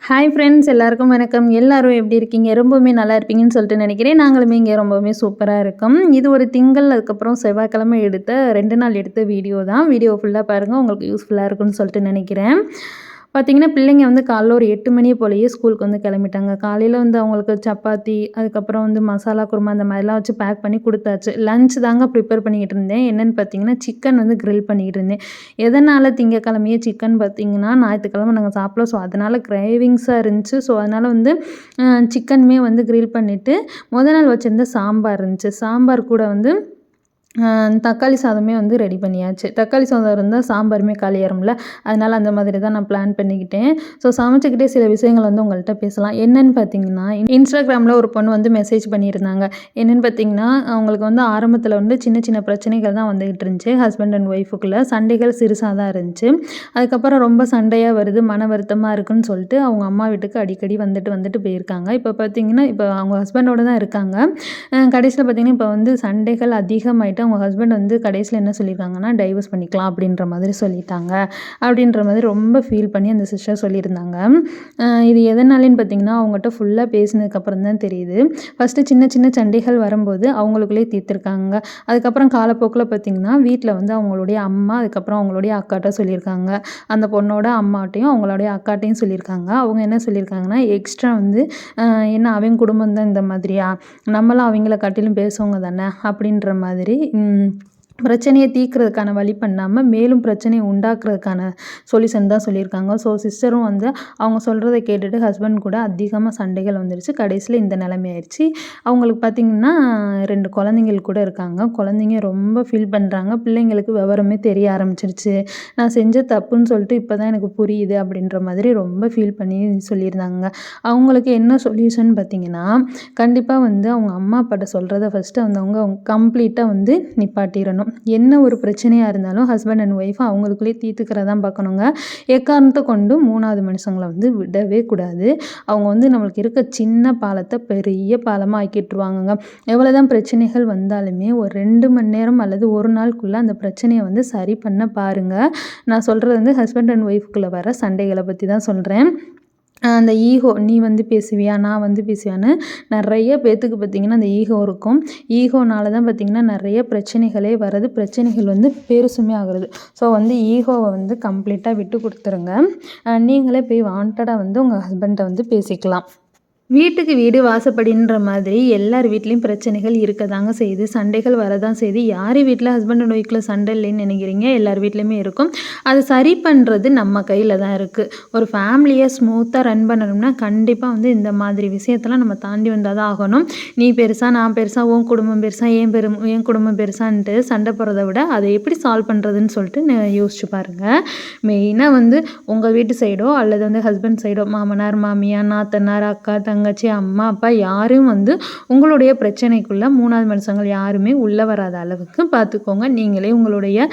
Hi friends, எல்லாருக்கும் வணக்கம். எல்லாரும் எப்படி இருக்கீங்க? ரொம்பவுமே நல்லா இருப்பீங்கன்னு சொல்லிட்டு நினைக்கிறேன். நாங்களுமே இங்கே ரொம்பவுமே சூப்பராக இருக்கோம். இது ஒரு திங்கள், அதுக்கப்புறம் செவ்வாய்க்கிழமை எடுத்த 2 நாள் எடுத்த வீடியோ தான். வீடியோ ஃபுல்லாக பாருங்கள், உங்களுக்கு யூஸ்ஃபுல்லாக இருக்கும்னு சொல்லிட்டு நினைக்கிறேன். பார்த்தீங்கன்னா, பிள்ளைங்க வந்து காலைல ஒரு 8 மணி போலயே ஸ்கூலுக்கு வந்து கிளம்பிட்டாங்க. காலையில் வந்து அவங்களுக்கு சப்பாத்தி, அதுக்கப்புறம் வந்து மசாலா குருமா அந்த மாதிரிலாம் வச்சு பேக் பண்ணி கொடுத்தாச்சு. லஞ்ச் தாங்க ப்ரிப்பேர் பண்ணிக்கிட்டு இருந்தேன். என்னென்னு பார்த்தீங்கன்னா, சிக்கன் வந்து கிரில் பண்ணிக்கிட்டு இருந்தேன். எதனால் திங்கக்கிழமையே சிக்கன் பார்த்தீங்கன்னா, ஞாயிற்றுக்கிழமை நாங்கள் சாப்பிடல. ஸோ அதனால் கிரேவிங்ஸாக இருந்துச்சு. ஸோ அதனால் வந்து சிக்கனுமே வந்து கிரில் பண்ணிவிட்டு நாள் வச்சுருந்த சாம்பார் இருந்துச்சு. சாம்பார் கூட வந்து தக்காளி சாதமே வந்து ரெடி பண்ணியாச்சு. தக்காளி சாதம் இருந்தால் சாம்பாருமே காலியாயிரும்ல. அதனால் அந்த மாதிரி தான் நான் பிளான் பண்ணிக்கிட்டேன். ஸோ சமைச்சிக்கிட்டே சில விஷயங்கள் வந்து உங்கள்கிட்ட பேசலாம். என்னென்னு பார்த்தீங்கன்னா, இன்ஸ்டாகிராமில் ஒரு பொண்ணு வந்து மெசேஜ் பண்ணியிருந்தாங்க. என்னென்னு பார்த்தீங்கன்னா, அவங்களுக்கு வந்து ஆரம்பத்தில் வந்து சின்ன சின்ன பிரச்சனைகள் தான் வந்துகிட்டு இருந்துச்சு. ஹஸ்பண்ட் அண்ட் ஒய்ஃபுக்குள்ளே சண்டைகள் சிறுசாக தான் இருந்துச்சு. அதுக்கப்புறம் ரொம்ப சண்டையாக வருது, மன வருத்தமாக இருக்குன்னு சொல்லிட்டு அவங்க அம்மா வீட்டுக்கு அடிக்கடி வந்துட்டு போயிருக்காங்க. இப்போ பார்த்தீங்கன்னா, இப்போ அவங்க ஹஸ்பண்டோடு தான் இருக்காங்க. கடைசியில் பார்த்தீங்கன்னா, இப்போ வந்து சண்டைகள் அதிகமாயிட்டு அவங்க ஹஸ்பண்ட் வந்து கடைசியில் என்ன சொல்லியிருக்காங்கன்னா, டைவர்ஸ் பண்ணிக்கலாம் அப்படின்ற மாதிரி சொல்லிட்டாங்க. அப்படின்ற மாதிரி ரொம்ப ஃபீல் பண்ணி அந்த சிஸ்டர் சொல்லியிருந்தாங்க. இது எதனாலேன்னு பார்த்தீங்கன்னா, அவங்ககிட்ட ஃபுல்லாக பேசினதுக்கப்புறம் தான் தெரியுது. ஃபஸ்ட்டு சின்ன சின்ன சண்டைகள் வரும்போது அவங்களுக்குள்ளேயே தீர்த்துருக்காங்க. அதுக்கப்புறம் காலப்போக்கில் பார்த்தீங்கன்னா, வீட்டில் வந்து அவங்களுடைய அம்மா, அதுக்கப்புறம் அவங்களுடைய அக்காட்ட சொல்லியிருக்காங்க. அந்த பொண்ணோட அம்மாட்டையும் அவங்களுடைய அக்காட்டையும் சொல்லியிருக்காங்க. அவங்க என்ன சொல்லியிருக்காங்கன்னா, எக்ஸ்ட்ரா வந்து என்ன அவங்க குடும்பம் தான் இந்த மாதிரியா, நம்மளாம் அவங்கள காட்டிலும் பேசுவங்க தானே அப்படின்ற மாதிரி பிரச்சனையை தீர்க்கிறதுக்கான வழி பண்ணாமல் மேலும் பிரச்சனையை உண்டாக்குறதுக்கான சொல்யூஷன் தான் சொல்லியிருக்காங்க. ஸோ சிஸ்டரும் வந்து அவங்க சொல்கிறத கேட்டுட்டு ஹஸ்பண்ட் கூட அதிகமாக சண்டைகள் வந்துடுச்சு. கடைசியில் இந்த நிலைமை ஆயிடுச்சு. அவங்களுக்கு பார்த்திங்கன்னா 2 குழந்தைங்கள் கூட இருக்காங்க. குழந்தைங்க ரொம்ப ஃபீல் பண்ணுறாங்க. பிள்ளைங்களுக்கு விவரமே தெரிய ஆரம்பிச்சிருச்சு. நான் செஞ்ச தப்புன்னு சொல்லிட்டு இப்போ தான் எனக்கு புரியுது அப்படின்ற மாதிரி ரொம்ப ஃபீல் பண்ணி சொல்லியிருந்தாங்க. அவங்களுக்கு என்ன சொல்யூஷன் பார்த்திங்கன்னா, கண்டிப்பாக வந்து அவங்க அம்மா அப்பாட்ட சொல்கிறத ஃபஸ்ட்டு வந்து அவங்க கம்ப்ளீட்டாக வந்து நிப்பாட்டிடணும். என்ன ஒரு பிரச்சனையாக இருந்தாலும் ஹஸ்பண்ட் அண்ட் ஒய்ஃப் அவங்களுக்குள்ளேயே தீர்த்துக்கிறதான் பார்க்கணுங்க. எக்காரணத்தை கொண்டு 3வது மனுஷங்களை வந்து விடவே கூடாது. அவங்க வந்து நம்மளுக்கு இருக்க சின்ன பாலத்தை பெரிய பாலமாக ஆக்கிட்டுருவாங்கங்க. எவ்வளோதான் பிரச்சனைகள் வந்தாலுமே ஒரு 2 மணி நேரம் அல்லது ஒரு நாளுக்குள்ளே அந்த பிரச்சனையை வந்து சரி பண்ண பாருங்கள். நான் சொல்கிறது வந்து ஹஸ்பண்ட் அண்ட் ஒய்ஃப்குள்ளே வர சண்டைகளை பற்றி தான் சொல்கிறேன். அந்த ஈகோ, நீ வந்து பேசுவியா, நான் வந்து பேசுவியான்னு நிறைய பேத்துக்கு பார்த்திங்கன்னா அந்த ஈகோ இருக்கும். ஈகோனால தான் பார்த்திங்கன்னா நிறைய பிரச்சனைகளே வருது. பிரச்சனைகள் வந்து பெருசுமே ஆகுறது. ஸோ வந்து ஈகோவை வந்து கம்ப்ளீட்டாக விட்டு கொடுத்துருங்க. நீங்களே போய் வாண்டடாக வந்து உங்கள் ஹஸ்பண்ட்டை வந்து பேசிக்கலாம். வீட்டுக்கு வீடு வாசப்படின்ற மாதிரி எல்லார் வீட்லேயும் பிரச்சனைகள் இருக்க தாங்க செய்யுது. சண்டைகள் வரதான் செய்யுது. யார் வீட்டில் ஹஸ்பண்ட் அண்ட் ஒய்ஃபில் சண்டை இல்லைன்னு நினைக்கிறீங்க? எல்லார் வீட்லேயுமே இருக்கும். அது சரி பண்ணுறது நம்ம கையில் தான் இருக்குது. ஒரு ஃபேமிலியை ஸ்மூத்தாக ரன் பண்ணணும்னா கண்டிப்பாக வந்து இந்த மாதிரி விஷயத்தெல்லாம் நம்ம தாண்டி வந்தால் தான் ஆகணும். நீ பெருசா, நான் பெருசா, உன் குடும்பம் பெருசா, என் குடும்பம் பெருசான்ட்டு சண்டை போடுறத விட அதை எப்படி சால்வ் பண்ணுறதுன்னு சொல்லிட்டு யோசிச்சு பாருங்கள். மெயினாக வந்து உங்கள் வீட்டு சைடோ அல்லது வந்து ஹஸ்பண்ட் சைடோ, மாமனார், மாமியார், நாத்தனார், அக்கா, தங்கச்சி, அம்மா, அப்பா யாரும் வந்து உங்களுடைய பிரச்சனைக்குள்ளே 3வது மனுஷங்கள் யாருமே உள்ளே வராத அளவுக்கு பார்த்துக்கோங்க. நீங்களே உங்களுடைய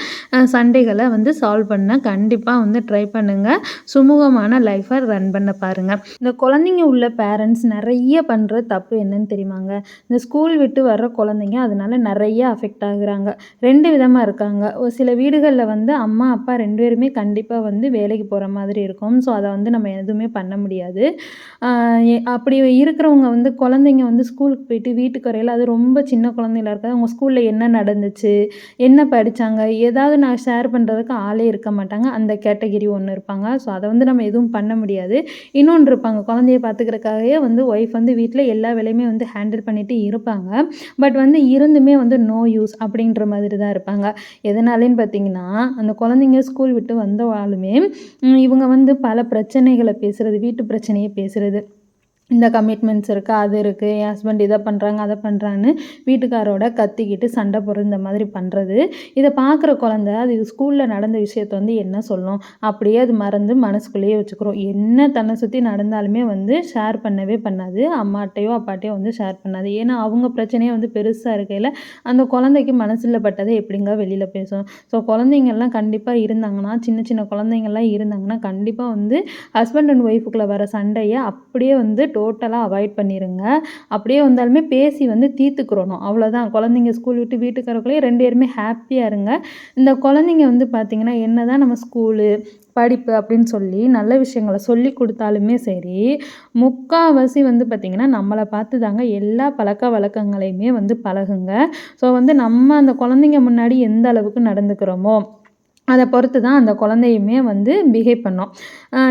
சண்டைகளை வந்து சால்வ் பண்ண கண்டிப்பாக வந்து ட்ரை பண்ணுங்கள். சுமூகமான லைஃப்பை ரன் பண்ண பாருங்கள். இந்த குழந்தைங்க உள்ள பேரண்ட்ஸ் நிறைய பண்ணுற தப்பு என்னன்னு தெரியுமாங்க? இந்த ஸ்கூல் விட்டு வர்ற குழந்தைங்க அதனால் நிறைய அஃபெக்ட் ஆகுறாங்க. 2 விதமாக இருக்காங்க. ஒரு சில வீடுகளில் வந்து அம்மா, அப்பா 2 பேருமே கண்டிப்பாக வந்து வேலைக்கு போகிற மாதிரி இருக்கும். ஸோ அதை வந்து நம்ம எதுவுமே பண்ண முடியாது. அப்படி இருக்கிறவங்க வந்து குழந்தைங்க வந்து ஸ்கூலுக்கு போயிட்டு வீட்டுக்கு வரையில் அது ரொம்ப சின்ன குழந்தைங்களா இருக்காது. அவங்க ஸ்கூலில் என்ன நடந்துச்சு, என்ன படித்தாங்க, ஏதாவது நான் ஷேர் பண்ணுறதுக்கு ஆளே இருக்க மாட்டாங்க. அந்த கேட்டகிரி ஒன்று இருப்பாங்க. ஸோ அதை வந்து நம்ம எதுவும் பண்ண முடியாது. இன்னொன்று இருப்பாங்க, குழந்தைய பார்த்துக்கிறக்காகவே வந்து ஒய்ஃப் வந்து வீட்டில் எல்லா வேலையுமே வந்து ஹேண்டில் பண்ணிட்டு இருப்பாங்க. பட் வந்து இருந்துமே வந்து நோ யூஸ் அப்படின்ற மாதிரி தான் இருப்பாங்க. எதனாலேன்னு பார்த்தீங்கன்னா, அந்த குழந்தைங்க ஸ்கூல் விட்டு வந்தாலுமே இவங்க வந்து பல பிரச்சனைகளை பேசுகிறது, வீட்டு பிரச்சனையை பேசுகிறது. இந்த கமிட்மெண்ட்ஸ் இருக்குது, அது இருக்குது, என் ஹஸ்பண்ட் இதை பண்ணுறாங்க, அதை பண்ணுறான்னு வீட்டுக்காரோட கத்திக்கிட்டு சண்டை போடுறது இந்த மாதிரி பண்ணுறது. இதை பார்க்குற குழந்த அது ஸ்கூலில் நடந்த விஷயத்த வந்து என்ன சொல்லும், அப்படியே அது மறந்து மனசுக்குள்ளேயே வச்சுக்கிறோம். என்ன தன்னை சுற்றி நடந்தாலுமே வந்து ஷேர் பண்ணவே பண்ணாது. அம்மாட்டையோ அப்பாட்டையோ வந்து ஷேர் பண்ணாது. ஏன்னா அவங்க பிரச்சனையே வந்து பெருசாக இருக்கையில் அந்த குழந்தைக்கு மனசில் பட்டதை எப்படிங்க வெளியில் பேசும். ஸோ குழந்தைங்கள்லாம் கண்டிப்பாக இருந்தாங்கன்னா, சின்ன சின்ன குழந்தைங்கள்லாம் இருந்தாங்கன்னா கண்டிப்பாக வந்து ஹஸ்பண்ட் அண்ட் ஒய்ஃபுக்குள்ளே வர சண்டையை அப்படியே வந்து டோட்டலாக அவாய்ட் பண்ணிடுங்க. அப்படியே வந்தாலுமே பேசி வந்து தீர்த்துக்கிறணும். அவ்வளோதான். குழந்தைங்க ஸ்கூல் விட்டு வீட்டுக்கு வரக்குள்ளேயே 2 பேருமே ஹாப்பியாக இருங்க. இந்த குழந்தைங்க வந்து பார்த்திங்கன்னா என்னதான் நம்ம ஸ்கூலு படிப்பு அப்படின்னு சொல்லி நல்ல விஷயங்கள சொல்லி கொடுத்தாலுமே சரி, முக்கால்வாசி வந்து பார்த்திங்கன்னா நம்மளை பார்த்து தாங்க எல்லா பழக்க வழக்கங்களையுமே வந்து பழகுங்க. ஸோ வந்து நம்ம அந்த குழந்தைங்க முன்னாடி எந்த அளவுக்கு நடந்துக்கிறோமோ அதை பொறுத்து தான் அந்த குழந்தையுமே வந்து பிஹேவ் பண்ணும்.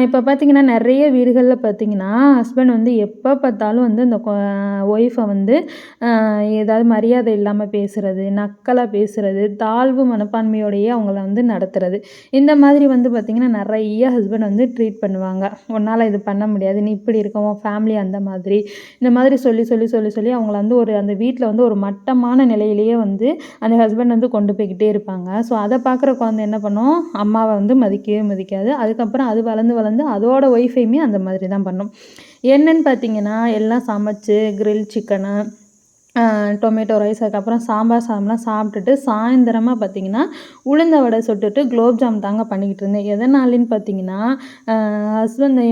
இப்போ பார்த்திங்கன்னா நிறைய வீடுகளில் பார்த்திங்கன்னா ஹஸ்பண்ட் வந்து எப்போ பார்த்தாலும் வந்து அந்த ஒய்ஃபை வந்து ஏதாவது மரியாதை இல்லாமல் பேசுகிறது, நக்கலாக பேசுகிறது, தாழ்வு மனப்பான்மையோடையே அவங்கள வந்து நடத்துறது. இந்த மாதிரி வந்து பார்த்திங்கன்னா நிறைய ஹஸ்பண்ட் வந்து ட்ரீட் பண்ணுவாங்க. உன்னால் இது பண்ண முடியாது, நீ இப்படி இருக்க, உன் ஃபேமிலி அந்த மாதிரி, இந்த மாதிரி சொல்லி சொல்லி சொல்லி சொல்லி அவங்கள வந்து அந்த வீட்டில் வந்து ஒரு மட்டமான நிலையிலேயே வந்து அந்த ஹஸ்பண்ட் வந்து கொண்டு போய்கிட்டே இருப்பாங்க. ஸோ அதை பார்க்குற குழந்தை என்ன பண்ணும், அம்மாவை வந்து மதிக்கவே மதிக்காது. அதுக்கப்புறம் அது வளர்ந்து வளர்ந்து அதோட ஒய்ஃபையுமே அந்த மாதிரி தான் பண்ணும். என்னன்னு பார்த்தீங்கன்னா எல்லாம் சமைச்சு கிரில் சிக்கனு, டொமேட்டோ ரைஸ், அதுக்கப்புறம் சாம்பார் சாதம்லாம் சாப்பிட்டுட்டு சாயந்தரமாக பார்த்திங்கன்னா உளுந்த வடை சுட்டுட்டு குலோப்ஜாம் தாங்க பண்ணிக்கிட்டு இருந்தேன். எதனாலன்னு பார்த்தீங்கன்னா ஹஸ்பண்ட்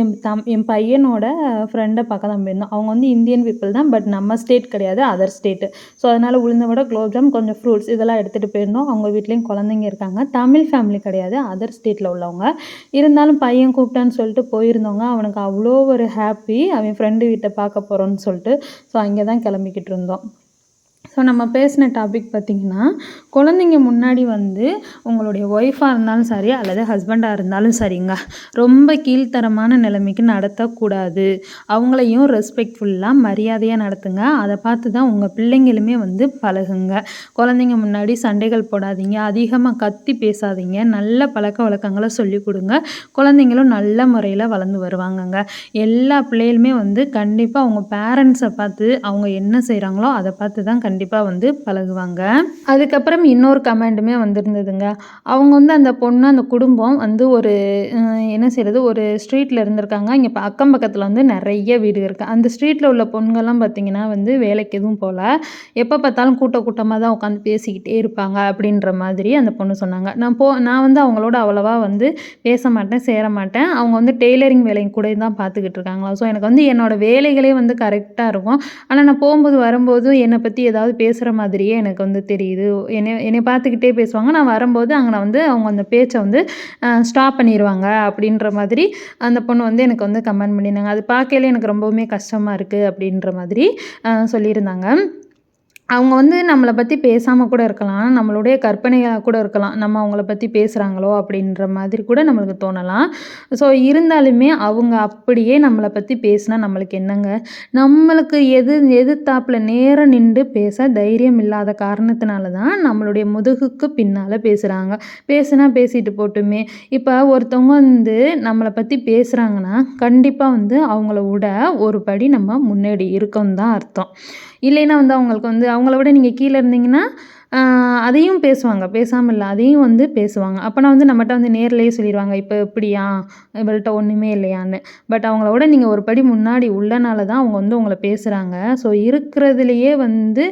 என் பையனோட ஃப்ரெண்டை பார்க்க தான் போயிருந்தோம். அவங்க வந்து இந்தியன் பீப்புள் தான், பட் நம்ம ஸ்டேட் கிடையாது, அதர் ஸ்டேட்டு. ஸோ அதனால் உளுந்த வடை, குலோப்ஜாம், கொஞ்சம் ஃப்ரூட்ஸ் இதெல்லாம் எடுத்துகிட்டு போயிருந்தோம். அவங்க வீட்லேயும் குழந்தைங்க இருக்காங்க. தமிழ் ஃபேமிலி கிடையாது, அதர் ஸ்டேட்டில் உள்ளவங்க. இருந்தாலும் பையன் கூப்பிட்டான்னு சொல்லிட்டு போயிருந்தவங்க. அவனுக்கு அவ்வளோ ஒரு ஹாப்பி, அவன் ஃப்ரெண்டு வீட்டை பார்க்க போகிறோன்னு சொல்லிட்டு. ஸோ அங்கே தான் கிளம்பிக்கிட்டு இருந்தோம். ஸோ நம்ம பேசின டாபிக் பார்த்திங்கன்னா குழந்தைங்க முன்னாடி வந்து உங்களுடைய ஒய்ஃபாக இருந்தாலும் சரி அல்லது ஹஸ்பண்டாக இருந்தாலும் சரிங்க, ரொம்ப கீழ்த்தரமான நிலைமைக்கு நடத்தக்கூடாது. அவங்களையும் ரெஸ்பெக்ட்ஃபுல்லாக மரியாதையாக நடத்துங்க. அதை பார்த்து தான் உங்கள் பிள்ளைங்களுமே வந்து பழகுங்க. குழந்தைங்க முன்னாடி சண்டைகள் போடாதீங்க, அதிகமாக கத்தி பேசாதீங்க, நல்ல பழக்க வழக்கங்களை சொல்லிக் கொடுங்க. குழந்தைங்களும் நல்ல முறையில் வளர்ந்து வருவாங்கங்க. எல்லா பிள்ளைகளுமே வந்து கண்டிப்பாக அவங்க பேரண்ட்ஸை பார்த்து அவங்க என்ன செய்கிறாங்களோ அதை பார்த்து தான் கண்டிப்பாக வந்து பழகுவாங்க. அதுக்கப்புறம் இன்னொரு கமெண்ட்டுமே வந்திருந்ததுங்க. அவங்க வந்து அந்த பொண்ணு அந்த குடும்பம் வந்து ஒரு என்ன செய்கிறது, ஒரு ஸ்ட்ரீட்டில் இருந்திருக்காங்க. இங்கே அக்கம் பக்கத்தில் வந்து நிறைய வீடு இருக்குது. அந்த ஸ்ட்ரீட்டில் உள்ள பொண்ணுங்கள்லாம் பார்த்திங்கன்னா வந்து வேலைக்கு எதுவும் போகல, எப்போ பார்த்தாலும் கூட்டமாக தான் உட்காந்து பேசிக்கிட்டே இருப்பாங்க அப்படின்ற மாதிரி அந்த பொண்ணு சொன்னாங்க. நான் வந்து அவங்களோட அவ்வளோவா வந்து பேச மாட்டேன், சேர மாட்டேன். அவங்க வந்து டெய்லரிங் வேலையும் கூட தான் பார்த்துக்கிட்டு இருக்காங்களா. ஸோ எனக்கு வந்து என்னோடய வேலைகளே வந்து கரெக்டாக இருக்கும். ஆனால் நான் போகும்போது வரும்போது என்னை பற்றி ஏதாவது பேசுகிற மாதிரியே எனக்கு வந்து தெரியுது. என்னை பார்த்துக்கிட்டே பேசுவாங்க. நான் வரும்போது அங்கே வந்து அவங்க அந்த பேச்சை வந்து ஸ்டாப் பண்ணிடுவாங்க அப்படின்ற மாதிரி அந்த பொண்ணு வந்து எனக்கு வந்து கமெண்ட் பண்ணியிருந்தாங்க. அது பார்க்கையில எனக்கு ரொம்பவுமே கஷ்டமாக இருக்குது அப்படின்ற மாதிரி சொல்லியிருந்தாங்க. அவங்க வந்து நம்மளை பற்றி பேசாமல் கூட இருக்கலாம், நம்மளுடைய கற்பனையாக கூட இருக்கலாம். நம்ம அவங்கள பற்றி பேசுகிறாங்களோ அப்படின்ற மாதிரி கூட நம்மளுக்கு தோணலாம். ஸோ இருந்தாலுமே அவங்க அப்படியே நம்மளை பற்றி பேசினா நம்மளுக்கு என்னங்க, நம்மளுக்கு எதிர்த்தாப்புல நேராக நின்று பேச தைரியம் இல்லாத காரணத்தினால தான் நம்மளுடைய முதுகுக்கு பின்னால் பேசுகிறாங்க. பேசுனா பேசிட்டு போட்டுமே. இப்போ ஒருத்தவங்க வந்து நம்மளை பற்றி பேசுகிறாங்கன்னா கண்டிப்பாக வந்து அவங்கள விட ஒரு படி நம்ம முன்னாடி இருக்கோன்னு தான் அர்த்தம். இல்லைன்னா வந்து அவங்களுக்கு வந்து அவங்கள விட நீங்கள் கீழே இருந்தீங்கன்னா அதையும் பேசுவாங்க, பேசாமல் இல்லை, அதையும் வந்து பேசுவாங்க. அப்போனா வந்து நம்மகிட்ட வந்து நேர்லேயே சொல்லிடுவாங்க, இப்போ எப்படியா இவள்கிட்ட ஒன்றுமே இல்லையான்னு. பட் அவங்களோட நீங்கள் ஒரு படி முன்னாடி உள்ளனால தான் அவங்க வந்து உங்களை பேசுகிறாங்க. ஸோ இருக்கிறதுலையே வந்து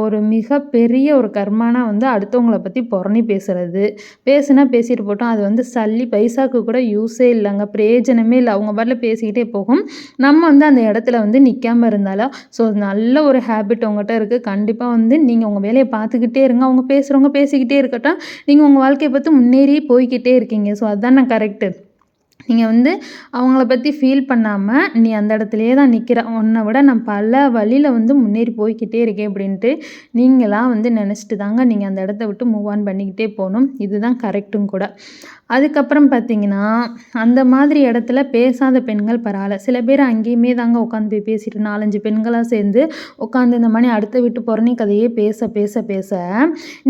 ஒரு மிகப்பெரிய ஒரு கர்மானா வந்து அடுத்தவங்களை பற்றி புரணி பேசுகிறது. பேசுனா பேசிட்டு போட்டோம், அது வந்து சல்லி பைசாவுக்கு கூட யூஸே இல்லைங்க, பிரயோஜனமே இல்லை. அவங்க பாட்டில் பேசிக்கிட்டே போகும், நம்ம வந்து அந்த இடத்துல வந்து நிற்காமல் இருந்தாலும். ஸோ நல்ல ஒரு ஹேபிட் உங்கள்கிட்ட இருக்குது. கண்டிப்பாக வந்து நீங்கள் உங்கள் வேலையை பார்த்துக்கிட்டே இருங்க. அவங்க பேசுகிறவங்க பேசிக்கிட்டே இருக்கட்டும், நீங்கள் உங்கள் வாழ்க்கையை பார்த்து முன்னேறி போய்கிட்டே இருக்கீங்க. ஸோ அதுதானே கரெக்டு. நீங்கள் வந்து அவங்கள பற்றி ஃபீல் பண்ணாமல் நீ அந்த இடத்துலையே தான் நிற்கிற, உன்னை விட நான் பல வழியில் வந்து முன்னேறி போய்கிட்டே இருக்கேன் அப்படின்ட்டு நீங்களாம் வந்து நினச்சிட்டு தாங்க நீங்கள் அந்த இடத்த விட்டு மூவ் ஆன் பண்ணிக்கிட்டே போகணும். இதுதான் கரெக்டும் கூட. அதுக்கப்புறம் பார்த்திங்கன்னா அந்த மாதிரி இடத்துல பேசாத பெண்கள் பரவாயில்ல. சில பேர் அங்கேயுமே தாங்க உட்காந்து போய் பேசிட்டு 4-5 பெண்களாக சேர்ந்து உட்காந்து இந்த மாதிரி அடுத்த வீட்டு புறணி கதையே பேச பேச பேச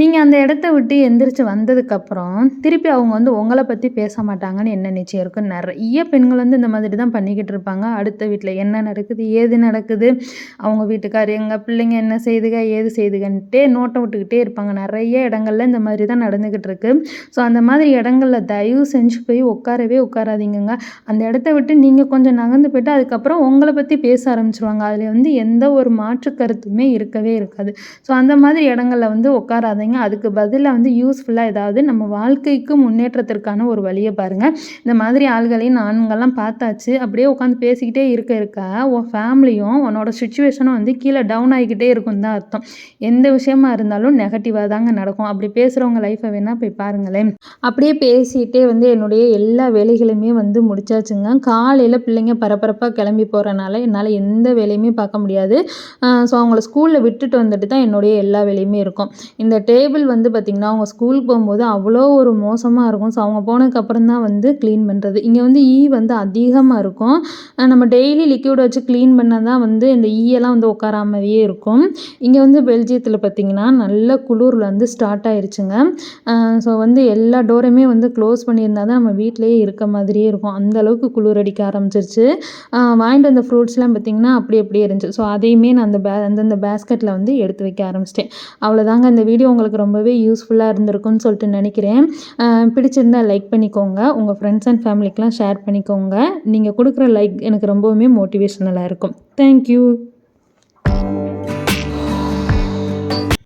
நீங்கள் அந்த இடத்த விட்டு எந்திரிச்சு வந்ததுக்கப்புறம் திருப்பி அவங்க வந்து உங்களை பற்றி பேச மாட்டாங்கன்னு என்ன நிச்சயம் இருக்கும். நிறைய பெண்கள் வந்து இந்த மாதிரி தான் பண்ணிக்கிட்டு இருப்பாங்க. அடுத்த வீட்டில் என்ன நடக்குது, ஏது நடக்குது, அவங்க வீட்டுக்கார் எங்கள் பிள்ளைங்க என்ன செய்துக ஏது செய்துகன்ட்டே நோட்டம் விட்டுக்கிட்டே இருப்பாங்க. நிறைய இடங்கள்ல இந்த மாதிரி தான் நடந்துக்கிட்டு இருக்கு. ஸோ அந்த மாதிரி இடங்கள்ல தயவு செஞ்சு போய் உட்காரவே உட்காராதீங்கங்க. அந்த இடத்த விட்டு நீங்கள் கொஞ்சம் நகர்ந்து போயிட்டு அதுக்கப்புறம் உங்களை பற்றி பேச ஆரம்பிச்சுருவாங்க. அதில் வந்து எந்த ஒரு மாற்று கருத்துமே இருக்கவே இருக்காது. ஸோ அந்த மாதிரி இடங்கள்ல வந்து உட்காராதீங்க. அதுக்கு பதிலாக வந்து யூஸ்ஃபுல்லாக ஏதாவது நம்ம வாழ்க்கைக்கு முன்னேற்றத்திற்கான ஒரு வழியை பாருங்கள். இந்த மாதிரி ஆள்களையும் நான்கெல்லாம் பார்த்தாச்சு. அப்படியே உட்காந்து பேசிக்கிட்டே இருக்க இருக்க உன் ஃபேமிலியும் உன்னோட சுச்சுவேஷனும் வந்து கீழே டவுன் ஆகிக்கிட்டே இருக்குன்னு தான் அர்த்தம். எந்த விஷயமா இருந்தாலும் நெகட்டிவாக தாங்க நடக்கும். அப்படி பேசுகிறவங்க லைஃப்பை வேணால் போய் பாருங்களேன். அப்படியே பேசிகிட்டே வந்து என்னுடைய எல்லா வேலைகளுமே வந்து முடிச்சாச்சுங்க. காலையில் பிள்ளைங்க பரபரப்பாக கிளம்பி போகிறனால என்னால் எந்த வேலையுமே பார்க்க முடியாது. ஸோ அவங்கள ஸ்கூலில் விட்டுட்டு வந்துட்டு தான் என்னுடைய எல்லா வேலையுமே இருக்கும். இந்த டேபிள் வந்து பார்த்திங்கன்னா அவங்க ஸ்கூலுக்கு போகும்போது அவ்வளோ ஒரு மோசமாக இருக்கும். ஸோ அவங்க போனதுக்கப்புறம் தான் வந்து க்ளீன் பண்ணுறது. இங்கே வந்து வந்து அதிகமாக இருக்கும். நம்ம டெய்லி லிக்விட் வச்சு க்ளீன் பண்ணால் தான் வந்து இந்த ஈயெல்லாம் வந்து உட்காராமவே இருக்கும். இங்கே வந்து பெல்ஜியத்தில் பார்த்திங்கன்னா நல்ல குளிரில் வந்து ஸ்டார்ட் ஆயிடுச்சுங்க. ஸோ வந்து எல்லா டோரையுமே வந்து க்ளோஸ் பண்ணியிருந்தா தான் நம்ம வீட்டிலேயே இருக்க மாதிரியே இருக்கும். அந்த அளவுக்கு குளிர் அடிக்க ஆரம்பிச்சிருச்சு. வாங்கிட்டு வந்த ஃப்ரூட்ஸ்லாம் பார்த்திங்கன்னா அப்படி அப்படியே இருந்துச்சு. ஸோ அதையுமே நான் அந்தந்த பேஸ்கெட்டில் வந்து எடுத்து வைக்க ஆரம்பிச்சிட்டேன். அவ்வளோதாங்க. இந்த வீடியோ உங்களுக்கு ரொம்பவே யூஸ்ஃபுல்லாக இருந்திருக்கும்னு சொல்லிட்டு நினைக்கிறேன். பிடிச்சிருந்தா லைக் பண்ணிக்கோங்க. உங்கள் ஃப்ரெண்ட்ஸ் அண்ட் ஃபேமிலிக்கெலாம் ஷேர் பண்ணிக்கோங்க. நீங்கள் கொடுக்குற லைக் எனக்கு ரொம்பவுமே மோட்டிவேஷனலாக இருக்கும். தேங்க்யூ.